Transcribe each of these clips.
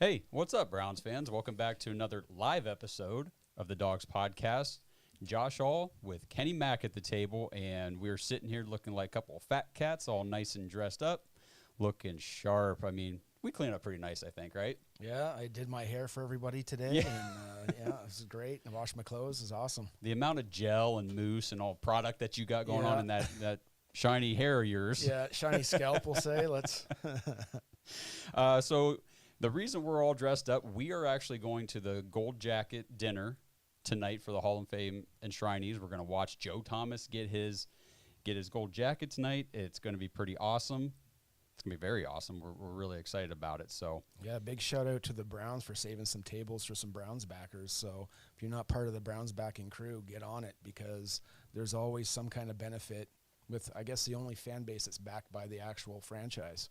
Hey, what's up, Browns fans? Welcome back to another live episode of the Dawgs podcast. Josh All with Kenny Mack at the table, and we're sitting here looking like a couple of fat cats, all nice and dressed up, looking sharp. I mean, we clean up pretty nice, I think, right? Yeah, I did my hair for everybody today, and this is great. I washed my clothes. It was awesome. The amount of gel and mousse and all product that you got going on in that shiny hair of yours. Yeah, shiny scalp, we'll say. Let's. So the reason we're all dressed up, we are actually going to the Gold Jacket dinner tonight for the Hall of Fame enshrinees. We're going to watch Joe Thomas get his gold jacket tonight. It's going to be pretty awesome. It's going to be very awesome. We're really excited about it. So yeah, big shout out to the Browns for saving some tables for some Browns backers. So if you're not part of the Browns backing crew, get on it, because there's always some kind of benefit with, I guess, the only fan base that's backed by the actual franchise.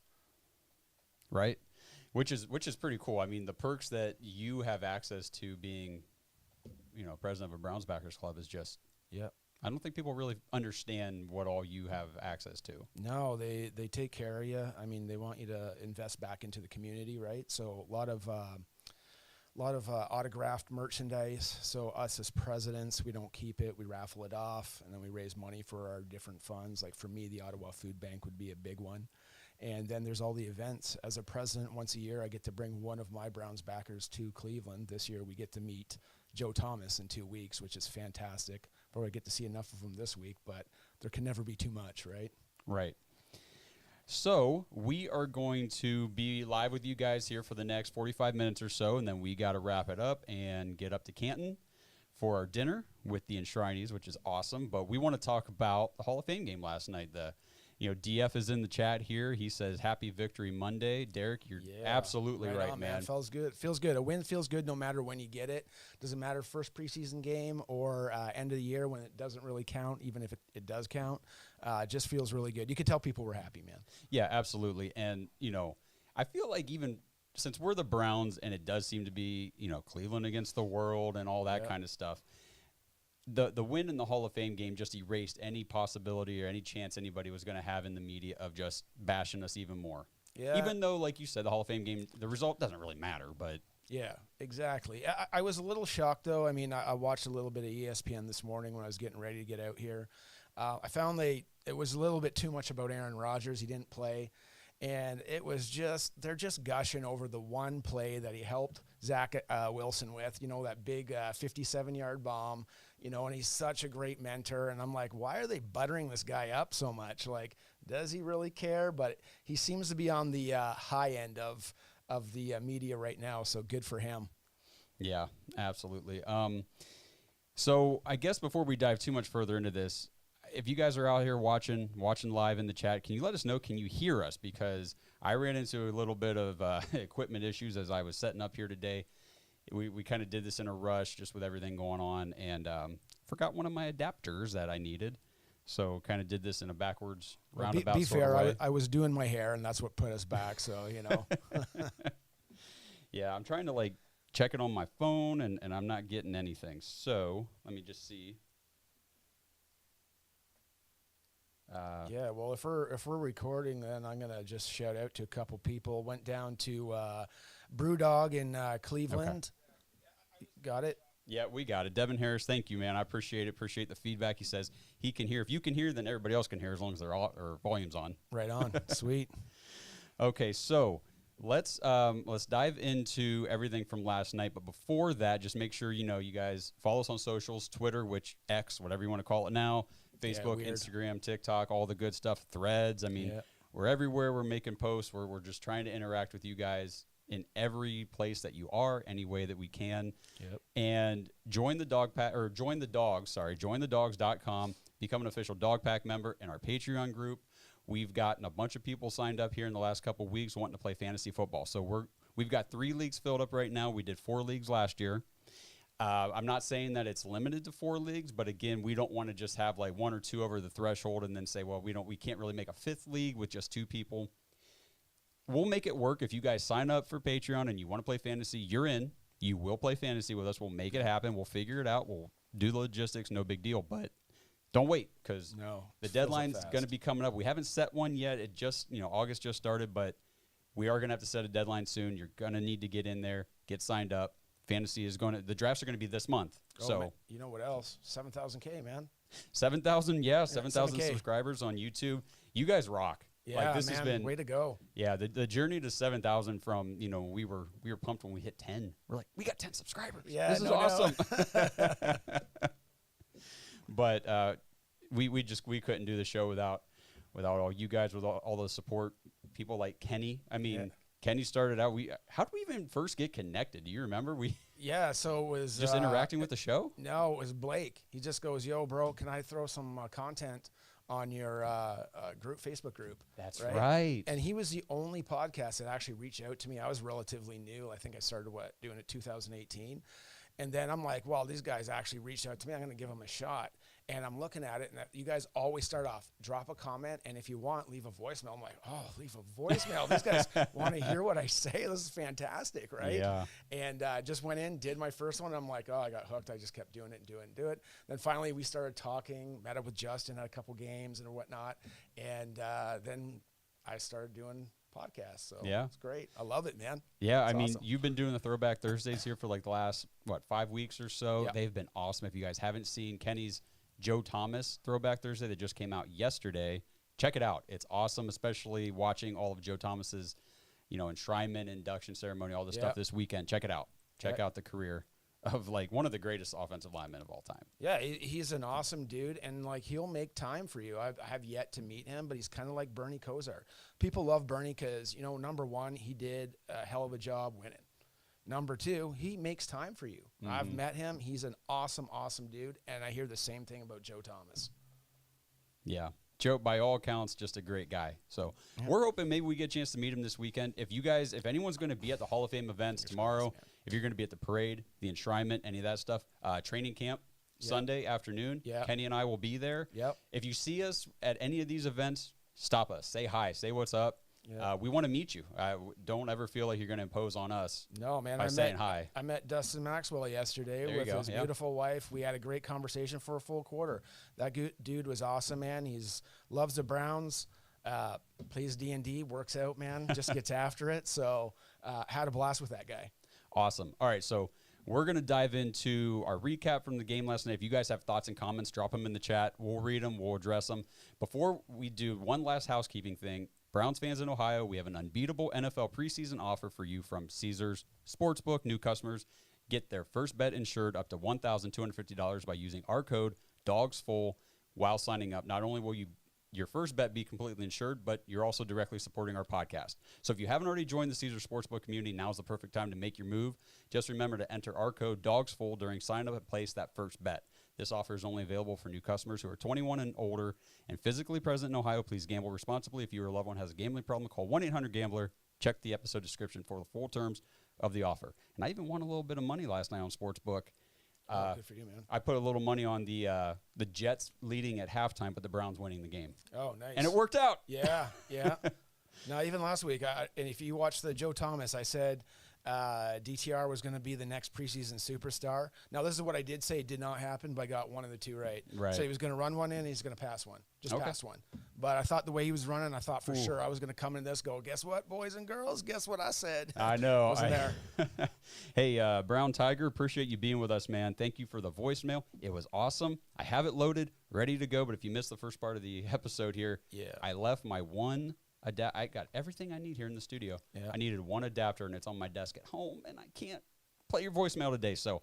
Right. Which is pretty cool. I mean, the perks that you have access to being, president of a Browns backers club is just, I don't think people really understand what all you have access to. No, they take care of you. I mean, they want you to invest back into the community, right? So a lot of autographed merchandise. So us as presidents, we don't keep it. We raffle it off, and then we raise money for our different funds. Like for me, the Ottawa Food Bank would be a big one. And then there's all the events. As a president, once a year, I get to bring one of my Browns backers to Cleveland. This year, we get to meet Joe Thomas in 2 weeks, which is fantastic. Probably get to see enough of him this week, but there can never be too much, right? Right. So we are going to be live with you guys here for the next 45 minutes or so, and then we got to wrap it up and get up to Canton for our dinner with the enshrinees, which is awesome. But we want to talk about the Hall of Fame game last night. DF is in the chat here. He says, "Happy Victory Monday." Derek, you're absolutely right, man. Feels good. A win feels good no matter when you get it. Doesn't matter first preseason game or end of the year when it doesn't really count, even if it does count. Just feels really good. You can tell people we're happy, man. Yeah, absolutely. And, I feel like even since we're the Browns and it does seem to be, Cleveland against the world and all that kind of stuff, the win in the Hall of Fame game just erased any possibility or any chance anybody was going to have in the media of just bashing us even more. Yeah. Even though, like you said, the Hall of Fame game, the result doesn't really matter, but. Yeah, exactly. I was a little shocked, though. I mean, I watched a little bit of ESPN this morning when I was getting ready to get out here. I found it was a little bit too much about Aaron Rodgers. He didn't play. And it was they're just gushing over the one play that he helped Zach Wilson with, that big 57-yard bomb, and he's such a great mentor. And I'm like, why are they buttering this guy up so much? Like, does he really care? But he seems to be on the high end of the media right now, so good for him. Yeah, absolutely. So I guess before we dive too much further into this, if you guys are out here watching live in the chat, can you let us know, can you hear us? Because I ran into a little bit of equipment issues as I was setting up here today. We kind of did this in a rush just with everything going on, and forgot one of my adapters that I needed. So kind of did this in a backwards roundabout be sort fair, of way. I was doing my hair, and that's what put us back, so, Yeah, I'm trying to, check it on my phone, and I'm not getting anything. So let me just see. Well, if we're recording, then I'm gonna just shout out to a couple people. Went down to Brewdog in Cleveland. Okay. Got it. Yeah, we got it. Devin Harris, thank you, man. I appreciate it. Appreciate the feedback. He says he can hear. If you can hear, then everybody else can hear as long as their volume's on. Right on. Sweet. Okay, so let's dive into everything from last night. But before that, just make sure you guys follow us on socials, Twitter, which X, whatever you want to call it now. Facebook, Instagram, TikTok, all the good stuff, Threads. I mean, we're everywhere. We're making posts. We're just trying to interact with you guys in every place that you are, any way that we can. Yep. And join the jointhedawgs.com, become an official Dog Pack member in our Patreon group. We've gotten a bunch of people signed up here in the last couple of weeks wanting to play fantasy football. So we've got 3 leagues filled up right now. We did 4 leagues last year. I'm not saying that it's limited to 4 leagues, but again, we don't want to just have 1 or 2 over the threshold and then say, well, we can't really make a 5th league with just 2 people. We'll make it work. If you guys sign up for Patreon and you want to play fantasy, you're in. You will play fantasy with us. We'll make it happen. We'll figure it out. We'll do the logistics. No big deal. But don't wait, because the deadline's going to be coming up. We haven't set one yet. It just, August just started, but we are going to have to set a deadline soon. You're going to need to get in there, get signed up. Fantasy is going to, the drafts are going to be this month. So man, you know what else? 7,000K, man. 7,000, 7,000 subscribers on YouTube. You guys rock. Yeah, like, this man, has been way to go. Yeah, the journey to 7,000 from, we were pumped when we hit 10. We're like, we got 10 subscribers. Yeah, this is awesome. But we couldn't do the show without all you guys, with all the support, people like Kenny. I mean, Kenny started out. How did we even first get connected? Do you remember? So it was just interacting with the show. No, it was Blake. He just goes, "Yo, bro, can I throw some content on your Facebook group?" That's right. And he was the only podcast that actually reached out to me. I was relatively new. I think I started doing it 2018. And then I'm like, well, these guys actually reached out to me. I'm going to give them a shot. And I'm looking at it, and you guys always start off, drop a comment, and if you want, leave a voicemail. I'm like, oh, leave a voicemail. These guys want to hear what I say. This is fantastic, right? Yeah. And just went in, did my first one. And I'm like, oh, I got hooked. I just kept doing it and do it. Then finally we started talking, met up with Justin, had a couple games and whatnot. And then I started doing podcasts. So it's great. I love it, man. Yeah, it's I mean, awesome. you've been doing the Throwback Thursdays here for like the last, 5 weeks or so. Yeah. They've been awesome. If you guys haven't seen Kenny's Joe Thomas Throwback Thursday that just came out yesterday, check it out. It's awesome, especially watching all of Joe Thomas's, enshrinement, induction ceremony, all this stuff this weekend. Check it out. Check out the career of like one of the greatest offensive linemen of all time. Yeah, he's an awesome dude, and like he'll make time for you. I have yet to meet him, but he's kind of like Bernie Kosar. People love Bernie because, number one, he did a hell of a job winning. Number two, he makes time for you. Mm-hmm. I've met him. He's an awesome, awesome dude, and I hear the same thing about Joe Thomas. Yeah. Joe, by all accounts, just a great guy. So we're hoping maybe we get a chance to meet him this weekend. If anyone's going to be at the Hall of Fame events tomorrow, if you're going to be at the parade, the enshrinement, any of that stuff, training camp, Sunday afternoon, Kenny and I will be there. Yep. If you see us at any of these events, stop us. Say hi. Say what's up. Yeah. We want to meet you. Don't ever feel like you're going to impose on us. No, man. By saying hi. I met Dustin Maxwell yesterday with his beautiful wife. We had a great conversation for a full quarter. That dude was awesome, man. Loves the Browns. Plays D&D. Works out, man. Just gets after it. So had a blast with that guy. Awesome. All right, so we're going to dive into our recap from the game last night. If you guys have thoughts and comments, drop them in the chat. We'll read them. We'll address them. Before we do, one last housekeeping thing. Browns fans in Ohio, we have an unbeatable NFL preseason offer for you from Caesars Sportsbook. New customers get their first bet insured up to $1,250 by using our code DAWGSFULL while signing up. Not only will your first bet be completely insured, but you're also directly supporting our podcast. So if you haven't already joined the Caesars Sportsbook community, now's the perfect time to make your move. Just remember to enter our code DAWGSFULL during sign-up and place that first bet. This offer is only available for new customers who are 21 and older and physically present in Ohio. Please gamble responsibly. If you or a loved one has a gambling problem, call 1-800-GAMBLER. Check the episode description for the full terms of the offer. And I even won a little bit of money last night on Sportsbook. Good for you, man. I put a little money on the Jets leading at halftime, but the Browns winning the game. Oh, nice. And it worked out. Yeah. Now, even last week, and if you watched the Joe Thomas, I said DTR was going to be the next preseason superstar. Now, this is what I did say. It did not happen, but I got one of the two right. So he was going to run one in, and he's going to pass one. Pass one. But I thought the way he was running, I thought for sure I was going to come in this, go, guess what, boys and girls? Guess what I said? I know. Wasn't there. Hey, Brown Tiger, appreciate you being with us, man. Thank you for the voicemail. It was awesome. I have it loaded, ready to go. But if you missed the first part of the episode here, I left my one I got everything I need here in the studio. I needed one adapter, and it's on my desk at home, and I can't play your voicemail today. So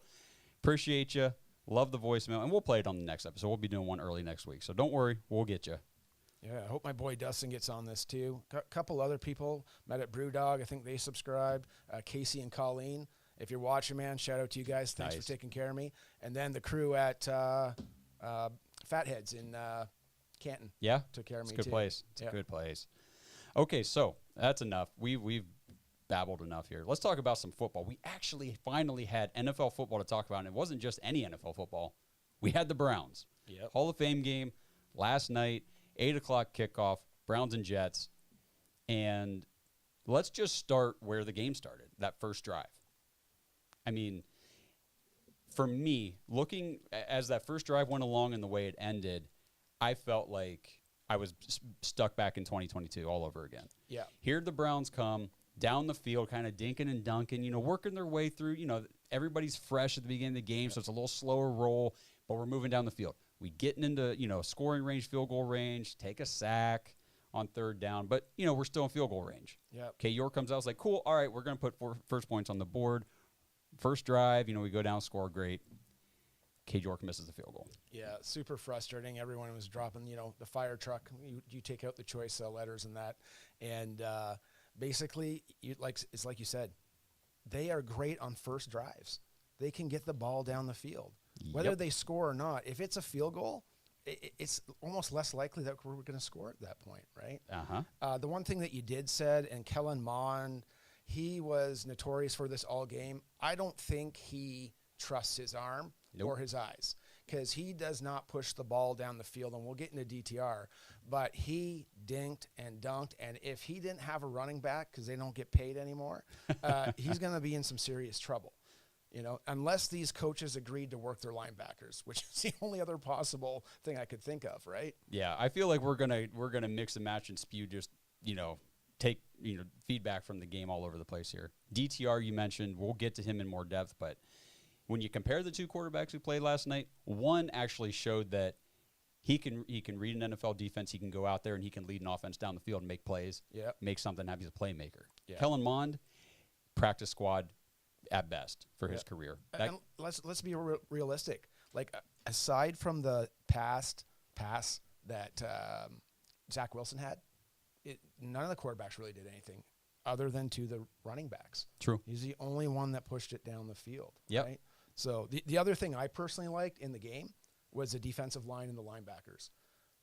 appreciate you. Love the voicemail, and we'll play it on the next episode. We'll be doing one early next week. So don't worry. We'll get you. Yeah, I hope my boy Dustin gets on this too. A couple other people met at Brewdog. I think they subscribed. Casey and Colleen. If you're watching, man, shout out to you guys. Thanks for taking care of me. And then the crew at Fatheads in Canton. Yeah, took care of me too. It's a good place. It's a good place. Okay, so that's enough. We've babbled enough here. Let's talk about some football. We actually finally had NFL football to talk about, and it wasn't just any NFL football. We had the Browns. Hall of Fame game last night, 8 o'clock kickoff, Browns and Jets. And let's just start where the game started, that first drive. I mean, for me, looking as that first drive went along and the way it ended, I felt like I was stuck back in 2022 all over again. Yeah. Here the Browns come. down the field, kind of dinking and dunking, you know, working their way through. You know, everybody's fresh at the beginning of the game, so it's a little slower roll, but we're moving down the field. We getting into, you know, scoring range, field goal range, take a sack on third down, but, you know, we're still in field goal range. Yep. Okay, York comes out, it's like, cool, all right, we're going to put first points on the board. First drive, you know, we go down, score, great. Cade York misses the field goal. Yeah, super frustrating. Everyone was dropping, you know, the fire truck. You take out the choice letters and that. And basically, it's like you said, they are great on first drives. They can get the ball down the field. Whether they score or not, if it's a field goal, it's almost less likely that we're going to score at that point, right? The one thing that you did said, and Kellen Mond, he was notorious for this all game. I don't think he trusts his arm or his eyes, because he does not push the ball down the field, and we'll get into DTR, but he dinked and dunked, and if he didn't have a running back, because they don't get paid anymore, he's going to be in some serious trouble. You know, unless these coaches agreed to work their linebackers, which is the only other possible thing I could think of, right? Yeah, I feel like we're gonna mix and match and spew, just, you know, take, you know, feedback from the game all over the place here. DTR, you mentioned, we'll get to him in more depth, but when you compare the two quarterbacks who played last night, one actually showed that he can read an NFL defense, he can go out there and he can lead an offense down the field and make plays, make something happen. He's a playmaker. Kellen Mond, practice squad at best for his career. And let's be realistic. Like, aside from the pass that Zach Wilson had, none of the quarterbacks really did anything other than to the running backs. True. He's the only one that pushed it down the field. Yep. Right? So the other thing I personally liked in the game was the defensive line and the linebackers.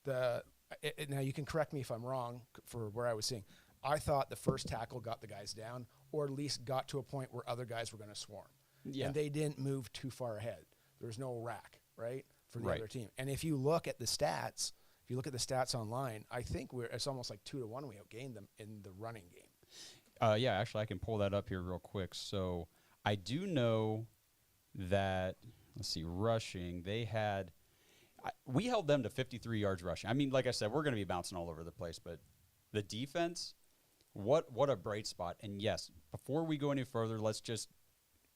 Now, you can correct me if I'm wrong for where I was seeing. I thought the first tackle got the guys down, or at least got to a point where other guys were going to swarm. Yeah. And they didn't move too far ahead. There was no rack, right, for the other team. And if you look at the stats, online, I think it's almost like 2-1 we outgained them in the running game. Yeah, actually, I can pull that up here real quick. So I do know that, let's see, rushing, we held them to 53 yards rushing. I mean, like I said, we're going to be bouncing all over the place, but the defense, what a bright spot. And yes, before we go any further, let's just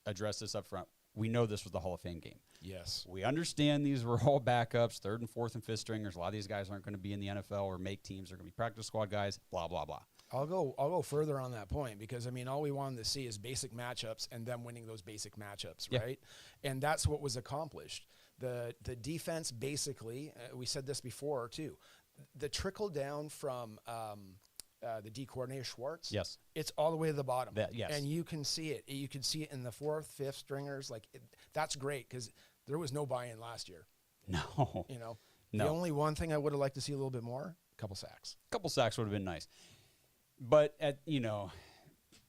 address this up front. We know this was the Hall of Fame game. Yes. We understand these were all backups, third and fourth and fifth stringers. A lot of these guys aren't going to be in the NFL or make teams. They're going to be practice squad guys, blah, blah, blah. I'll go further on that point, because, I mean, all we wanted to see is basic matchups and them winning those basic matchups, right? And that's what was accomplished. The defense, basically, we said this before too, the trickle down from the D coordinator Schwartz, it's all the way to the bottom. And you can see it. You can see it in the fourth, fifth stringers. Like, that's great, because there was no buy-in last year. No. You know, the only one thing I would have liked to see a little bit more, a couple sacks. A couple sacks would have been nice. But, you know,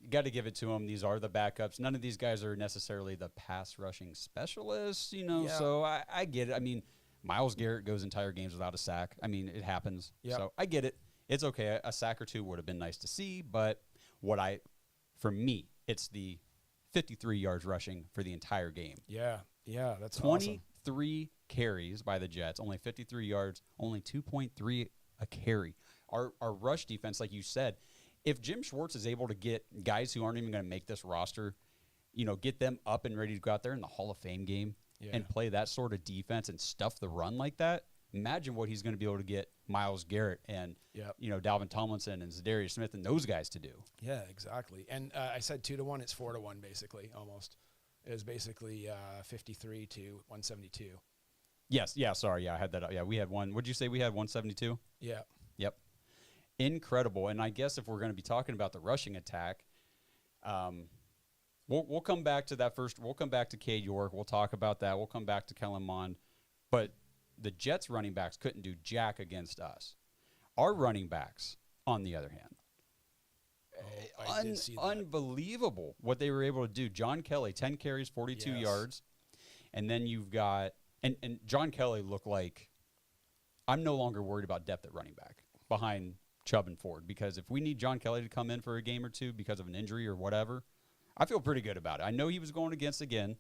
you got to give it to them. These are the backups. None of these guys are necessarily the pass rushing specialists, you know, so I get it. I mean, Myles Garrett goes entire games without a sack. I mean, it happens. So I get it. It's okay. A sack or two would have been nice to see, but for me, it's the 53 yards rushing for the entire game. Yeah, that's 23 carries by the Jets, only 53 yards, only 2.3 a carry. Our rush defense, like you said, if Jim Schwartz is able to get guys who aren't even going to make this roster, you know, get them up and ready to go out there in the Hall of Fame game and play that sort of defense and stuff the run like that, imagine what he's going to be able to get Myles Garrett and, you know, Dalvin Tomlinson and Zadarius Smith and those guys to do. Yeah, exactly. And I said 2-1, it's 4-1 basically, almost. It was basically 53 to 172. Yes, sorry, I had that up. Yeah, we had one. Would you say we had 172? Yeah. Yep. Incredible. And I guess if we're going to be talking about the rushing attack, we'll come back to that first. We'll come back to Cade York. We'll talk about that. We'll come back to Kellen Mond. But the Jets running backs couldn't do jack against us. Our running backs, on the other hand, unbelievable what they were able to do. John Kelly, 10 carries, 42 yards. And then you've got – and John Kelly looked like – I'm no longer worried about depth at running back behind Chubb and Ford, because if we need John Kelly to come in for a game or two because of an injury or whatever, I feel pretty good about it. I know he was going against, again,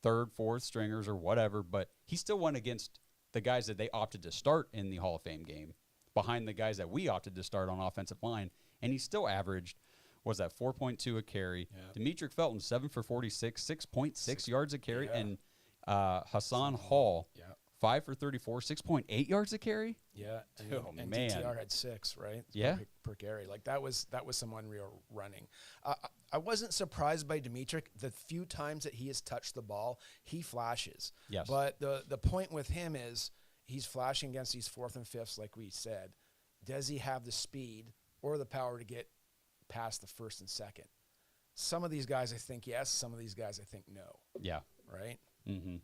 third, fourth stringers or whatever, but he still went against the guys that they opted to start in the Hall of Fame game behind the guys that we opted to start on offensive line, and he still averaged, was at 4.2 a carry. Yeah. Demetric Felton, 7 for 46, 6.6 yards a carry. Yeah. And Hassan Hall, Yeah. 5 for 34, 6.8 yards a carry. Yeah. Oh, and man. DTR had 6, right? Yeah. Per carry. Like that was some unreal running. I wasn't surprised by Demetric. The few times that he has touched the ball, he flashes. Yes. But the point with him is he's flashing against these 4th and 5ths, like we said. Does he have the speed or the power to get past the 1st and 2nd? Some of these guys, I think yes. Some of these guys, I think no. Yeah. Right? Mm-hmm.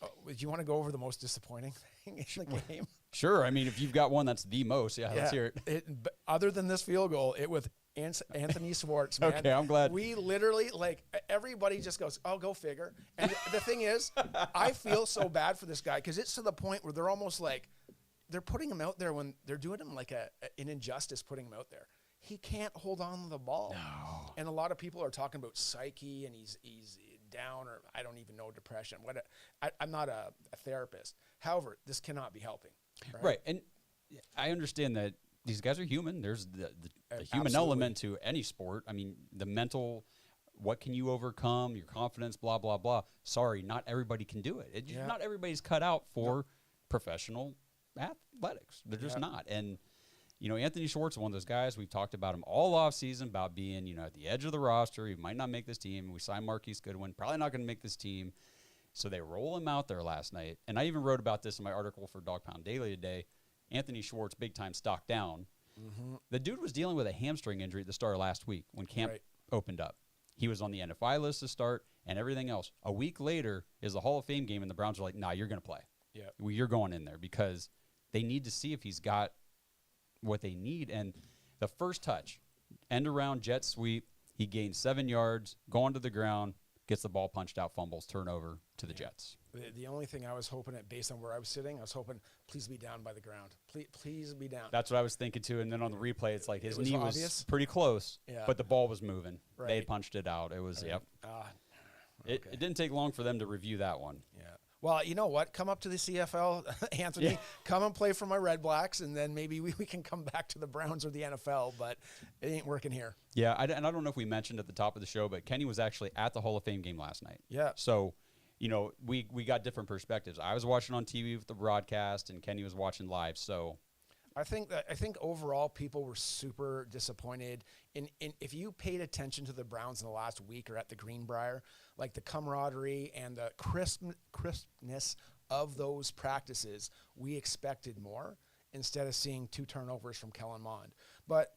Oh, do you want to go over the most disappointing thing in the game? Sure. I mean, if you've got one that's the most, let's hear it. But other than this field goal, it was Anthony Schwartz, man. Okay, I'm glad. We literally, like, everybody just goes, oh, go figure. And the thing is, I feel so bad for this guy because it's to the point where they're almost like, they're putting him out there when they're doing him like an injustice putting him out there. He can't hold on to the ball. No. And a lot of people are talking about psyche and he's down or I don't even know, depression. I'm not a therapist. However, this cannot be helping. Right. And I understand that these guys are human. There's the human Absolutely. element to any sport. I mean, the mental, what can you overcome, your confidence, blah, blah, blah. Sorry, not everybody can do it. Not everybody's cut out for professional athletics. They're just not. And, you know, Anthony Schwartz is one of those guys. We've talked about him all offseason about being, you know, at the edge of the roster. He might not make this team. We signed Marquise Goodwin. Probably not going to make this team. So they roll him out there last night. And I even wrote about this in my article for Dog Pound Daily today. Anthony Schwartz, big time stock down. Mm-hmm. The dude was dealing with a hamstring injury at the start of last week when camp opened up. He was on the NFI list to start and everything else. A week later is the Hall of Fame game, and the Browns are like, nah, you're going to play. Yeah, well, you're going in there because they need to see if he's got what they need. And the first touch, end around jet sweep, he gains 7 yards, going to the ground, gets the ball punched out, fumbles, turnover to the Jets. The only thing I was hoping at, based on where I was sitting, I was hoping, please be down by the ground. Please be down. That's what I was thinking too. And then on the replay, it's like his knee obvious. Was pretty close, but the ball was moving. Right. They had punched it out. It was, It didn't take long for them to review that one. Yeah. Well, you know what? Come up to the CFL, Anthony. Yeah. Come and play for my Red Blacks, and then maybe we can come back to the Browns or the NFL, but it ain't working here. Yeah, and I don't know if we mentioned at the top of the show, but Kenny was actually at the Hall of Fame game last night. Yeah. So, you know, we got different perspectives. I was watching on TV with the broadcast, and Kenny was watching live, so... I think overall people were super disappointed in if you paid attention to the Browns in the last week or at the Greenbrier, like the camaraderie and the crispness of those practices, we expected more instead of seeing 2 turnovers from Kellen Mond. But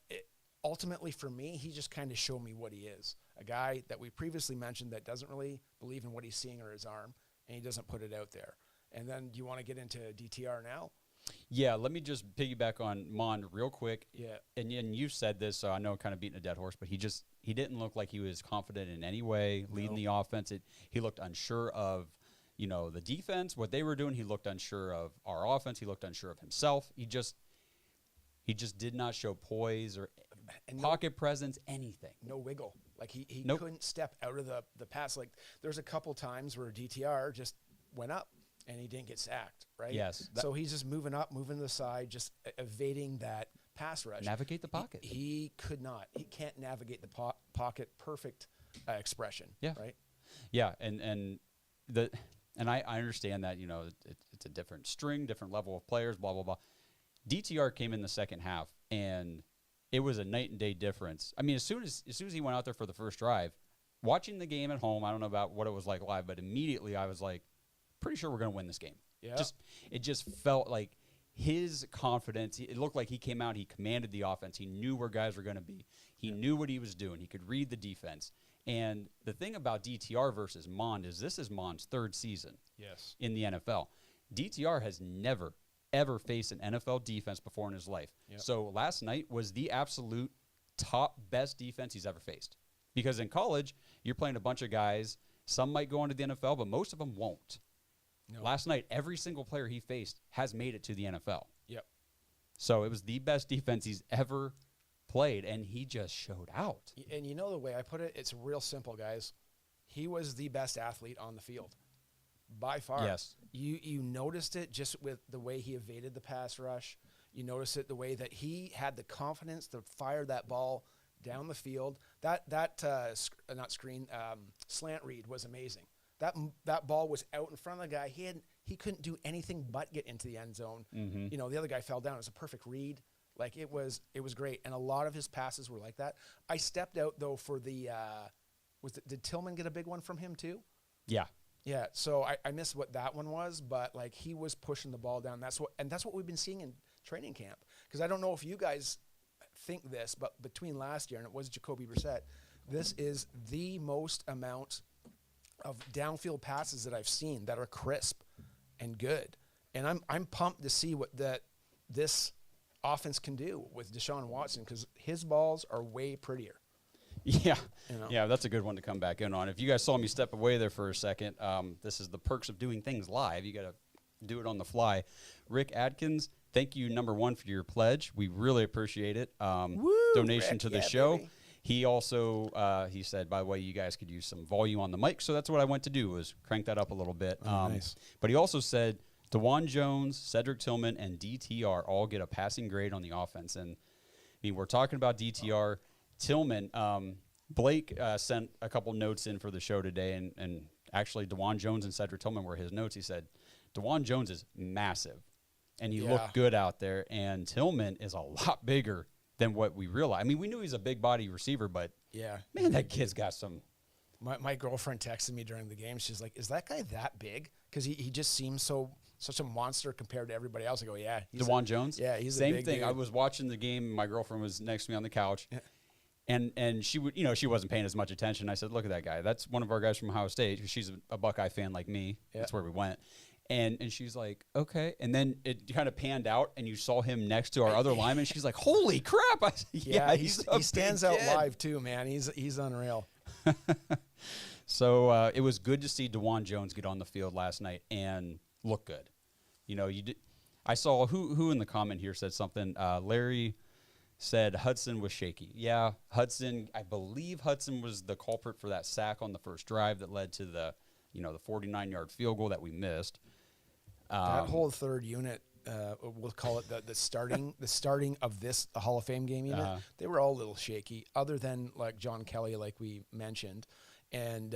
ultimately for me, he just kind of showed me what he is, a guy that we previously mentioned that doesn't really believe in what he's seeing or his arm, and he doesn't put it out there. And then do you want to get into DTR now? Yeah, let me just piggyback on Mond real quick. Yeah. And you said this, so I know I'm kind of beating a dead horse, but he didn't look like he was confident in any way leading the offense. He looked unsure of, you know, the defense, what they were doing. He looked unsure of our offense. He looked unsure of himself. He just did not show poise or pocket presence, anything. No wiggle. Like he Nope. couldn't step out of the pass. Like there's a couple times where DTR just went up and he didn't get sacked, right? Yes. So he's just moving up, moving to the side, just evading that pass rush. Navigate the pocket. He could not. He can't navigate the pocket. Perfect expression. Yeah. Right. Yeah, and I understand that, you know, it's a different string, different level of players, blah blah blah. DTR came in the second half, and it was a night and day difference. I mean, as soon as he went out there for the first drive, watching the game at home, I don't know about what it was like live, but immediately I was like, pretty sure we're going to win this game. Yeah. It just felt like his confidence. It looked like he came out, he commanded the offense. He knew where guys were going to be. He knew what he was doing. He could read the defense. And the thing about DTR versus Mond is this is Mond's 3rd season in the NFL. DTR has never, ever faced an NFL defense before in his life. Yep. So last night was the absolute top best defense he's ever faced. Because in college, you're playing a bunch of guys. Some might go into the NFL, but most of them won't. No. Last night, every single player he faced has made it to the NFL. Yep. So it was the best defense he's ever played, and he just showed out. And you know the way I put it? It's real simple, guys. He was the best athlete on the field. By far. Yes. You noticed it just with the way he evaded the pass rush. You noticed it the way that he had the confidence to fire that ball down the field. not screen, slant read was amazing. That ball was out in front of the guy. He couldn't do anything but get into the end zone. Mm-hmm. The other guy fell down. It was a perfect read. Like it was great. And a lot of his passes were like that. I stepped out though for the, did Tillman get a big one from him too? Yeah. Yeah. So I missed what that one was, but like he was pushing the ball down. That's what we've been seeing in training camp. Cause I don't know if you guys think this, but between last year and it was Jacoby Brissett, this is the most amount of downfield passes that I've seen that are crisp and good. And I'm pumped to see what this offense can do with Deshaun Watson, because his balls are way prettier. Yeah. Yeah, that's a good one to come back in on. If you guys saw me step away there for a second, this is the perks of doing things live. You got to do it on the fly. Rick Adkins, thank you, number one, for your pledge. We really appreciate it. Donation Rick, to the yeah, show. baby. He also, he said, by the way, you guys could use some volume on the mic. So that's what I went to do, was crank that up a little bit. Nice. But he also said, DeJuan Jones, Cedric Tillman, and DTR all get a passing grade on the offense. And, I mean, we're talking about DTR. Tillman, Blake sent a couple notes in for the show today, and actually DeJuan Jones and Cedric Tillman were his notes. He said, DeJuan Jones is massive, and he looked good out there, and Tillman is a lot bigger than what we realize. I mean, we knew he's a big body receiver, but man, that kid's got some. My girlfriend texted me during the game. She's like, "Is that guy that big?" Because he just seems such a monster compared to everybody else. I go, "Yeah, DeJuan Jones." Yeah, he's same a big thing. dude. I was watching the game. My girlfriend was next to me on the couch. Yeah. And she would, she wasn't paying as much attention. I said, "Look at that guy. That's one of our guys from Ohio State. She's a Buckeye fan like me. Yeah. That's where we went." And she's like, "Okay." And then it kind of panned out, and you saw him next to our other lineman. She's like, "Holy crap!" I said, yeah, he stands out live too, man. He's unreal. So it was good to see DeJuan Jones get on the field last night and look good. I saw who in the comment here said something. Larry said Hudson was shaky. Yeah, Hudson. I believe Hudson was the culprit for that sack on the first drive that led to the 49-yard field goal that we missed. That whole third unit, we'll call it the starting of this Hall of Fame game unit. They were all a little shaky, other than like John Kelly, like we mentioned, and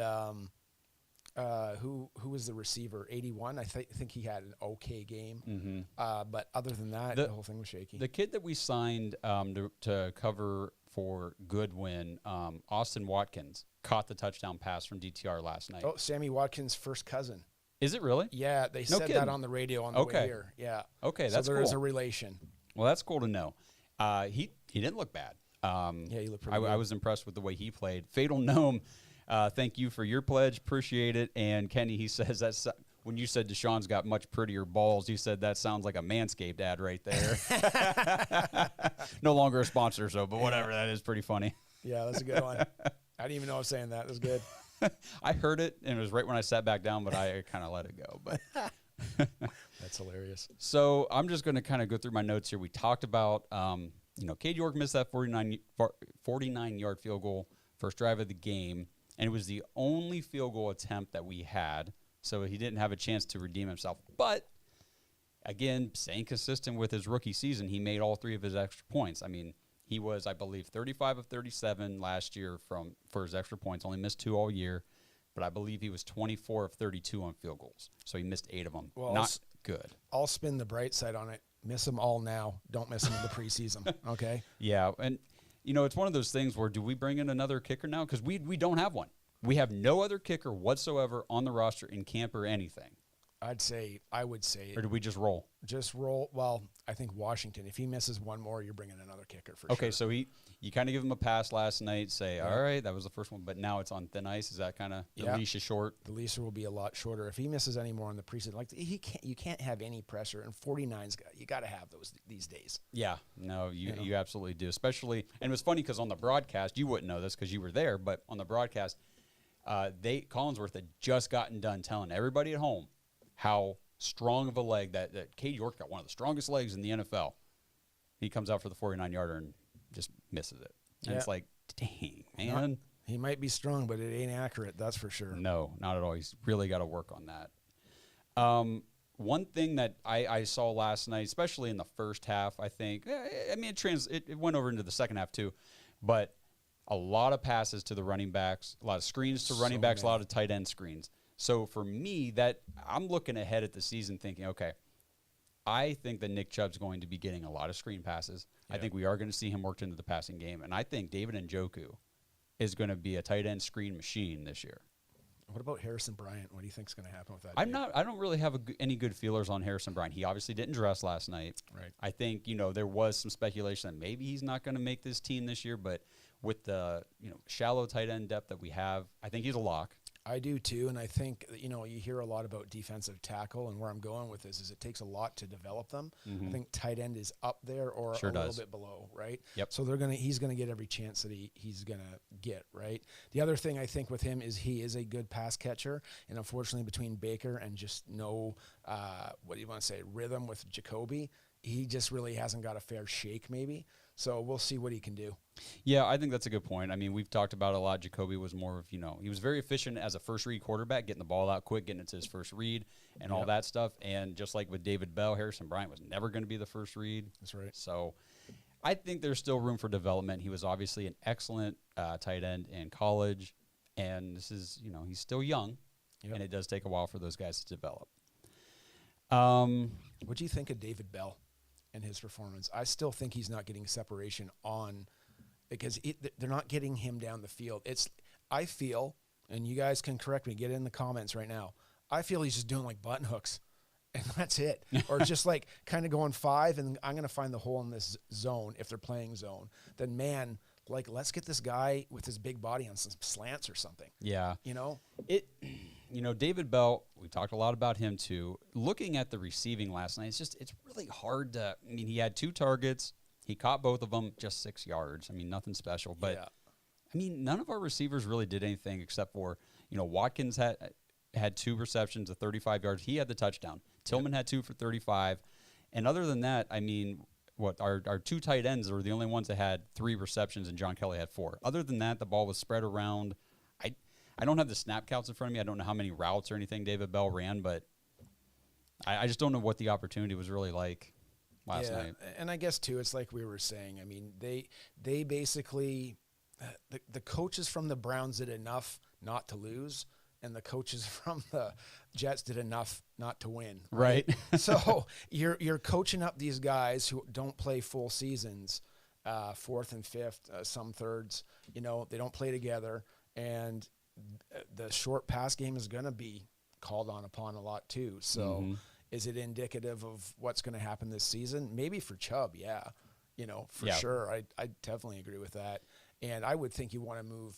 who was the receiver? 81. I think he had an okay game. Mm-hmm. But other than that, the whole thing was shaky. The kid that we signed to cover for Goodwin, Austin Watkins, caught the touchdown pass from DTR last night. Oh, Sammy Watkins' first cousin. Is it really? Yeah, they said that on the radio on the way here. Yeah. Okay, so that's there cool. is a relation. Well, that's cool to know. He didn't look bad. Yeah, he looked pretty good. I was impressed with the way he played. Fatal Gnome, thank you for your pledge. Appreciate it. And Kenny, he says that's when you said Deshaun's got much prettier balls, he said that sounds like a Manscaped ad right there. No longer a sponsor, but whatever. That is pretty funny. Yeah, that's a good one. I didn't even know I was saying that. That was good. I heard it, and it was right when I sat back down, but I kind of let it go. But that's hilarious. So I'm just going to kind of go through my notes here. We talked about, Cade York missed that 49-yard field goal first drive of the game, and it was the only field goal attempt that we had, so he didn't have a chance to redeem himself. But, again, staying consistent with his rookie season, he made all three of his extra points. I mean, he was, I believe, 35 of 37 last year for his extra points. Only missed 2 all year, but I believe he was 24 of 32 on field goals. So he missed 8 of them. Well, not good. I'll spin the bright side on it. Miss them all now. Don't miss them in the preseason. Okay. Yeah, and it's one of those things where do we bring in another kicker now? Because we don't have one. We have no other kicker whatsoever on the roster in camp or anything. I would say. Or do we just roll? Just roll. Well, I think Washington. If he misses one more, you're bringing another kicker for sure. Okay, so you kind of give him a pass last night, say, all right, that was the first one, but now it's on thin ice. Is that kind of the leash is short? The leash will be a lot shorter. If he misses any more in the preseason, you can't have any pressure. And 49's you got to have those these days. Yeah, no, you absolutely do. Especially, and it was funny because on the broadcast, you wouldn't know this because you were there, but on the broadcast, Collinsworth had just gotten done telling everybody at home how strong of a leg that Cade York got, one of the strongest legs in the NFL. He comes out for the 49-yarder and just misses it. And it's like, dang, man. He might be strong, but it ain't accurate, that's for sure. No, not at all. He's really got to work on that. One thing that I saw last night, especially in the first half, I think, it went over into the second half too, but a lot of passes to the running backs, a lot of screens to running backs, a lot of tight end screens. So for me, that I'm looking ahead at the season thinking, okay, I think that Nick Chubb's going to be getting a lot of screen passes. I think we are going to see him worked into the passing game. And I think David Njoku is going to be a tight end screen machine this year. What about Harrison Bryant? What do you think is going to happen with that? I don't really have any good feelers on Harrison Bryant. He obviously didn't dress last night. Right. I think, there was some speculation that maybe he's not going to make this team this year, but with the, shallow tight end depth that we have, I think he's a lock. I do too, and I think you hear a lot about defensive tackle, and where I'm going with this is it takes a lot to develop them. I think tight end is up there or a little bit below, right? Yep. So he's gonna get every chance that he's gonna get, right? The other thing I think with him is he is a good pass catcher, and unfortunately between Baker and just no what do you want to say, rhythm with Jacoby, he just really hasn't got a fair shake maybe. So we'll see what he can do. Yeah, I think that's a good point. I mean, we've talked about it a lot. Jacoby was more of, he was very efficient as a first read quarterback, getting the ball out quick, getting it to his first read and all that stuff. And just like with David Bell, Harrison Bryant was never going to be the first read. That's right. So I think there's still room for development. He was obviously an excellent tight end in college. And this is, he's still young. And it does take a while for those guys to develop. What do you think of David Bell and his performance? I still think he's not getting separation because they're not getting him down the field. I feel, and you guys can correct me, get in the comments right now, I feel he's just doing like button hooks, and that's it. Or just like kind of going 5, and I'm going to find the hole in this zone if they're playing zone. Then, man, like, let's get this guy with his big body on some slants or something. Yeah. David Bell, we talked a lot about him too. Looking at the receiving last night, it's really hard to, he had 2 targets. He caught both of them, just 6 yards. Nothing special. But, none of our receivers really did anything except for, Watkins had 2 receptions of 35 yards. He had the touchdown. Tillman had 2 for 35. And other than that, our 2 tight ends were the only ones that had 3 receptions, and John Kelly had 4. Other than that, the ball was spread around. I don't have the snap counts in front of me. I don't know how many routes or anything David Bell ran, but I just don't know what the opportunity was really like last night. And I guess, too, it's like we were saying. They basically the coaches from the Browns did enough not to lose, and the coaches from the Jets did enough not to win. Right. So you're coaching up these guys who don't play full seasons, 4th and 5th, some thirds. They don't play together, and the short pass game is going to be called upon a lot too. So is it indicative of what's going to happen this season? Maybe for Chubb, sure. I definitely agree with that. And I would think you want to move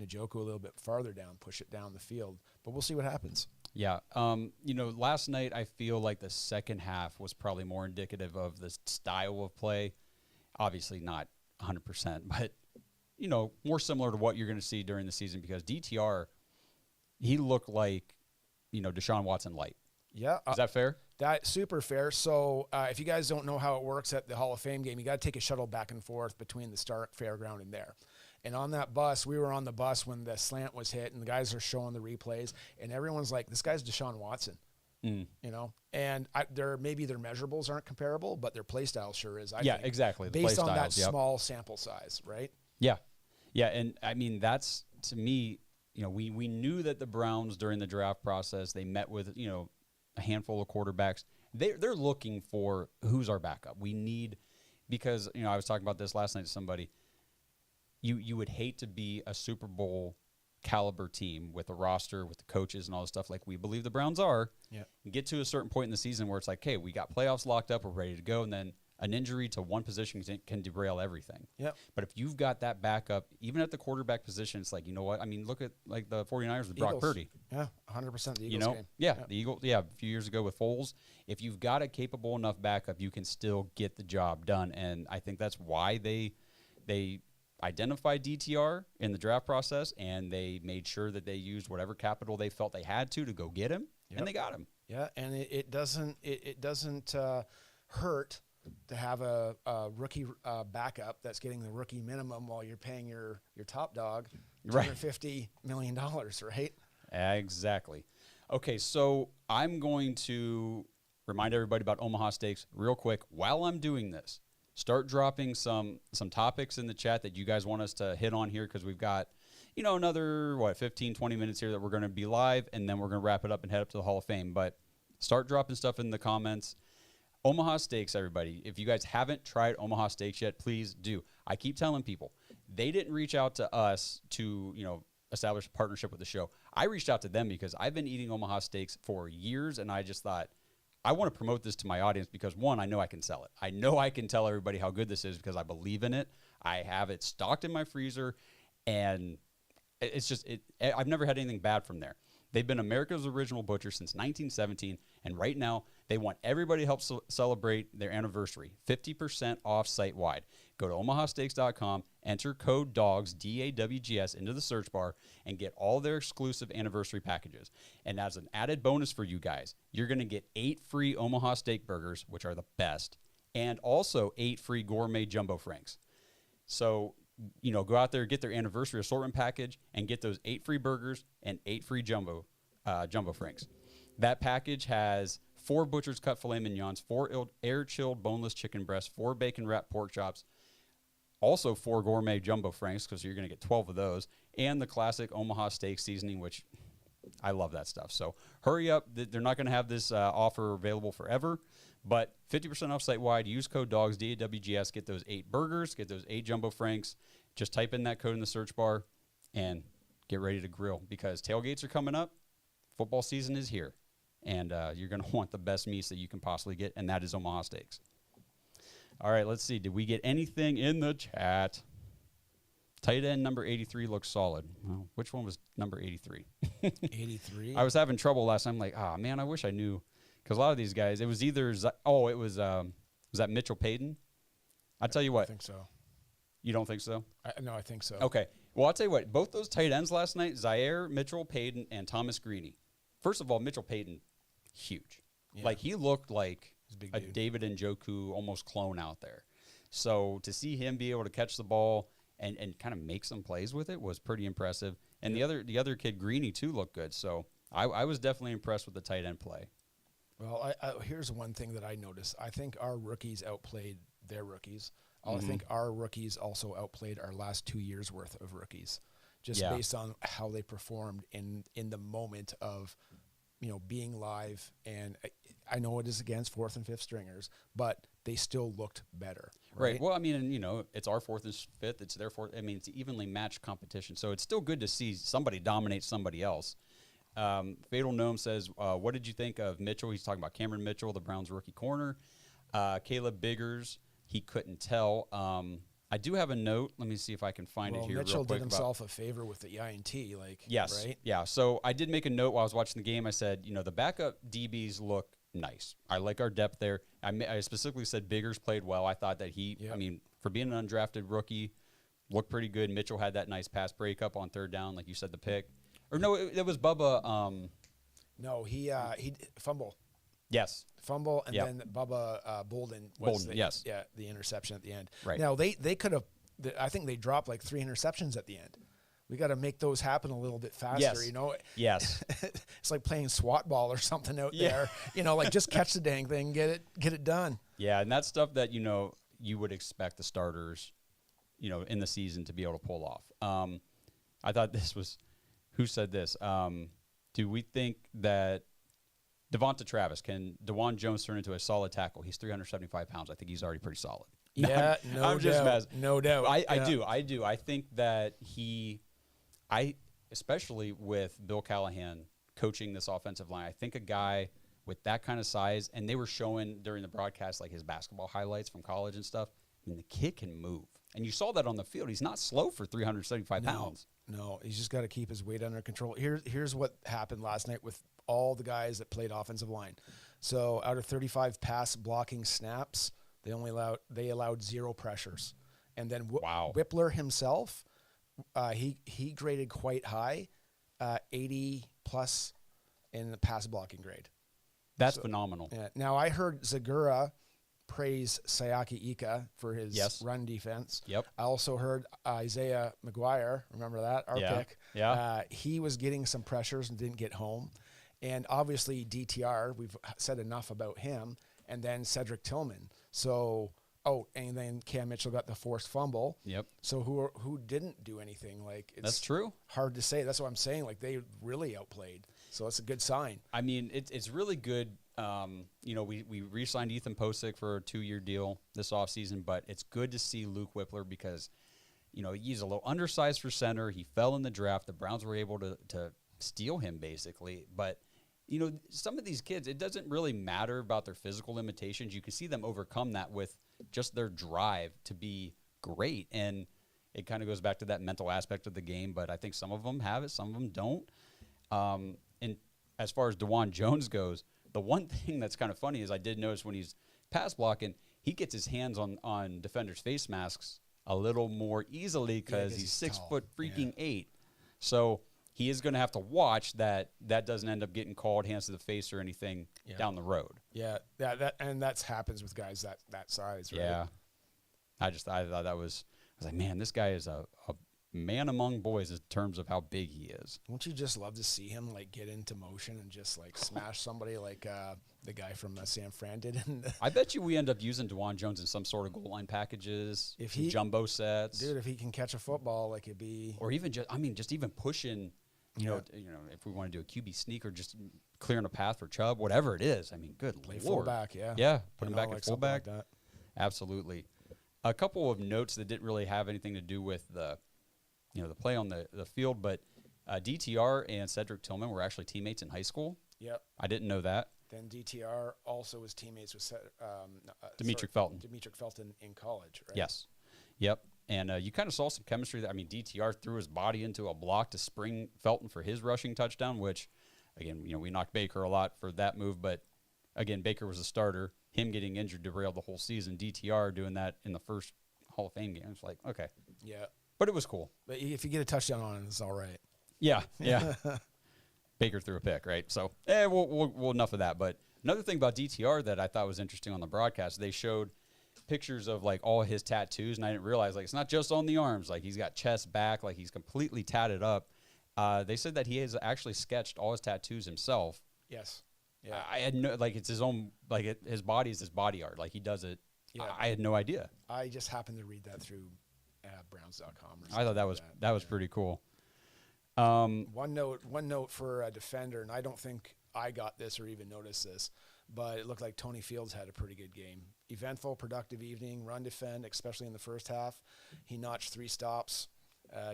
Njoku a little bit farther down, push it down the field. But we'll see what happens. Yeah. Last night I feel like the second half was probably more indicative of the style of play. Obviously not 100%, but more similar to what you're going to see during the season, because DTR, he looked like, Deshaun Watson light. Yeah. Is that fair? That's super fair. So if you guys don't know how it works at the Hall of Fame game, you got to take a shuttle back and forth between the Stark Fairground and there. And on that bus, we were on the bus when the slant was hit, and the guys are showing the replays, and everyone's like, this guy's Deshaun Watson. And maybe their measurables aren't comparable, but their play style sure is. I think, exactly. The based on that small sample size, right? Yeah. Yeah, and that's, to me, we knew that the Browns during the draft process, they met with, a handful of quarterbacks. They're looking for who's our backup. We need, because, I was talking about this last night to somebody, you would hate to be a Super Bowl caliber team with a roster, with the coaches and all this stuff like we believe the Browns are. Yeah. Get to a certain point in the season where it's like, hey, we got playoffs locked up, we're ready to go, and then an injury to one position can derail everything. Yep. But if you've got that backup, even at the quarterback position, it's like, look at like the 49ers with Brock Purdy. Yeah, 100% the Eagles game. Yeah, the Eagles. Yeah, a few years ago with Foles. If you've got a capable enough backup, you can still get the job done. And I think that's why they identified DTR in the draft process, and they made sure that they used whatever capital they felt they had to go get him, and they got him. Yeah, and it doesn't hurt to have a rookie backup that's getting the rookie minimum while you're paying your top dog $250 million, right? Exactly. Okay, so I'm going to remind everybody about Omaha Steaks real quick. While I'm doing this, start dropping some topics in the chat that you guys want us to hit on here, because we've got, another, 15, 20 minutes here that we're going to be live, and then we're going to wrap it up and head up to the Hall of Fame. But start dropping stuff in the comments. Omaha Steaks, everybody. If you guys haven't tried Omaha Steaks yet, please do. I keep telling people, they didn't reach out to us to, establish a partnership with the show. I reached out to them because I've been eating Omaha Steaks for years, and I just thought, I want to promote this to my audience because, one, I know I can sell it. I know I can tell everybody how good this is because I believe in it. I have it stocked in my freezer, and it's just, I've never had anything bad from there. They've been America's original butcher since 1917, and right now they want everybody to help celebrate their anniversary. 50% off site-wide. Go to omahasteaks.com, enter code DAWGS, D-A-W-G-S, into the search bar, and get all their exclusive anniversary packages. And as an added bonus for you guys, you're going to get 8 free Omaha Steak burgers, which are the best, and also 8 free gourmet jumbo franks. So, go out there, get their anniversary assortment package, and get those 8 free burgers and 8 free jumbo franks. That package has 4 butcher's cut filet mignons, 4 air-chilled boneless chicken breasts, 4 bacon-wrapped pork chops, also 4 gourmet jumbo franks, because you're going to get 12 of those, and the classic Omaha steak seasoning, which I love that stuff. So hurry up. They're not going to have this offer available forever, but 50% off site-wide. Use code DAWGS, D-A-W-G-S. Get those 8 burgers, get those 8 jumbo franks. Just type in that code in the search bar and get ready to grill, because tailgates are coming up. Football season is here, and you're going to want the best meats that you can possibly get, and that is Omaha Steaks. All right, let's see. Did we get anything in the chat? Tight end number 83 looks solid. Well, which one was number 83? 83? I was having trouble last time. I'm like, man, I wish I knew. Because a lot of these guys, it was either, was that Mitchell Payton? I'll tell you what. I think so. You don't think so? No, I think so. Okay. Well, I'll tell you what. Both those tight ends last night, Zaire, Mitchell Payton, and Thomas Greene. First of all, Mitchell Payton, huge. Yeah. Like, he looked like a David Njoku almost clone out there. So to see him be able to catch the ball and kind of make some plays with it was pretty impressive. And the other kid, Greene, too, looked good. So I was definitely impressed with the tight end play. Well, here's one thing that I noticed. I think our rookies outplayed their rookies. I think our rookies also outplayed our last 2 years' worth of rookies, just based on how they performed in the moment of, being live. And I know it is against 4th and 5th stringers, but they still looked better. Right. Well, I mean, it's our 4th and 5th. It's their 4th. I mean, it's evenly matched competition. So it's still good to see somebody dominate somebody else. Fatal Gnome says, what did you think of Mitchell? He's talking about Cameron Mitchell, the Browns rookie corner. Caleb Biggers, he couldn't tell. I do have a note. Let me see if I can find it here Mitchell real quick. Mitchell did himself a favor with the EINT, yes, right? Yeah. So I did make a note while I was watching the game. I said, the backup DBs look nice. I like our depth there. I specifically said Biggers played well. I thought that for being an undrafted rookie, looked pretty good. Mitchell had that nice pass breakup on 3rd down, like you said, the pick. Or no, it was Bubba. No, he fumble. Yes. Fumble, and then Bubba Bolden was the interception at the end. Right. Now, they could have, I think they dropped like 3 interceptions at the end. We got to make those happen a little bit faster, Yes. It's like playing SWAT ball or something out there. Just catch the dang thing, get it done. Yeah, and that's stuff that, you would expect the starters, in the season to be able to pull off. I thought this was, who said this? Do we think that Devonta Travis, can DeJuan Jones turn into a solid tackle? He's 375 pounds. I think he's already pretty solid. Yeah, no doubt. I do. I think that especially with Bill Callahan coaching this offensive line, I think a guy with that kind of size, and they were showing during the broadcast like his basketball highlights from college and stuff. I mean, the kid can move. And you saw that on the field. He's not slow for 375 pounds. No, he's just got to keep his weight under control. Here's what happened last night with all the guys that played offensive line. So out of 35 pass blocking snaps, they allowed 0 pressures. And then Whippler himself, he graded quite high, 80 plus in the pass blocking grade. That's phenomenal. Yeah. Now I heard Zagura praise Sayaki Ika for his run defense. Yep. I also heard Isaiah McGuire, remember that, our pick? Yeah. He was getting some pressures and didn't get home. And obviously DTR, we've said enough about him. And then Cedric Tillman. So Oh, and then Cam Mitchell got the forced fumble. Yep. So who didn't do anything? Like, it's That's true. hard to say. That's what I'm saying. Like, they really outplayed. So it's a good sign. I mean, it's really good. We re-signed Ethan Posick for a 2-year deal this offseason, but it's good to see Luke Whippler because, he's a little undersized for center. He fell in the draft. The Browns were able to steal him, basically. But, some of these kids, it doesn't really matter about their physical limitations. You can see them overcome that with just their drive to be great. And it kind of goes back to that mental aspect of the game, but I think some of them have it, some of them don't. And as far as DeJuan Jones goes, the one thing that's kind of funny is I did notice when he's pass blocking, he gets his hands on defenders' face masks a little more easily because he's 6 foot freaking 8. So he is going to have to watch that doesn't end up getting called hands to the face or anything down the road. Yeah, that happens with guys that size, right? Yeah. I thought I was like, man, this guy is a man among boys in terms of how big he is. Don't you just love to see him like get into motion and just like smash somebody like the guy from San Fran did? I bet you we end up using DeJuan Jones in some sort of goal line packages, if he jumbo sets. Dude, if he can catch a football, like it'd be, or even just even pushing. If we want to do a QB sneak or just clearing a path for Chubb, whatever it is. I mean, good Lord. Fullback, yeah. Yeah, put him back at fullback. Like that. Absolutely. A couple of notes that didn't really have anything to do with the play on the field, but DTR and Cedric Tillman were actually teammates in high school. Yep. I didn't know that. Then DTR also was teammates with Demetric Felton. Demetric Felton in college, right? Yes. Yep. And you kind of saw some chemistry there. I mean, DTR threw his body into a block to spring Felton for his rushing touchdown, which, again, we knocked Baker a lot for that move. But, again, Baker was a starter. Him getting injured derailed the whole season. DTR doing that in the first Hall of Fame game. It's like, okay. Yeah. But it was cool. But if you get a touchdown on it, it's all right. Yeah. Baker threw a pick, right? So, we'll enough of that. But another thing about DTR that I thought was interesting on the broadcast, they showed pictures of like all his tattoos, and I didn't realize like it's not just on the arms. Like he's got chest, back, like he's completely tatted up. They said that he has actually sketched all his tattoos himself. Yes. Yeah. I had no, like it's his own, like his body is his body art. Like he does it. Yeah. I had no idea. I just happened to read that through Browns.com. I thought that was pretty cool. One note for a defender, and I don't think I got this or even noticed this, but it looked like Tony Fields had a pretty good game. Eventful, productive evening, run defend, especially in the first half. He notched 3 stops,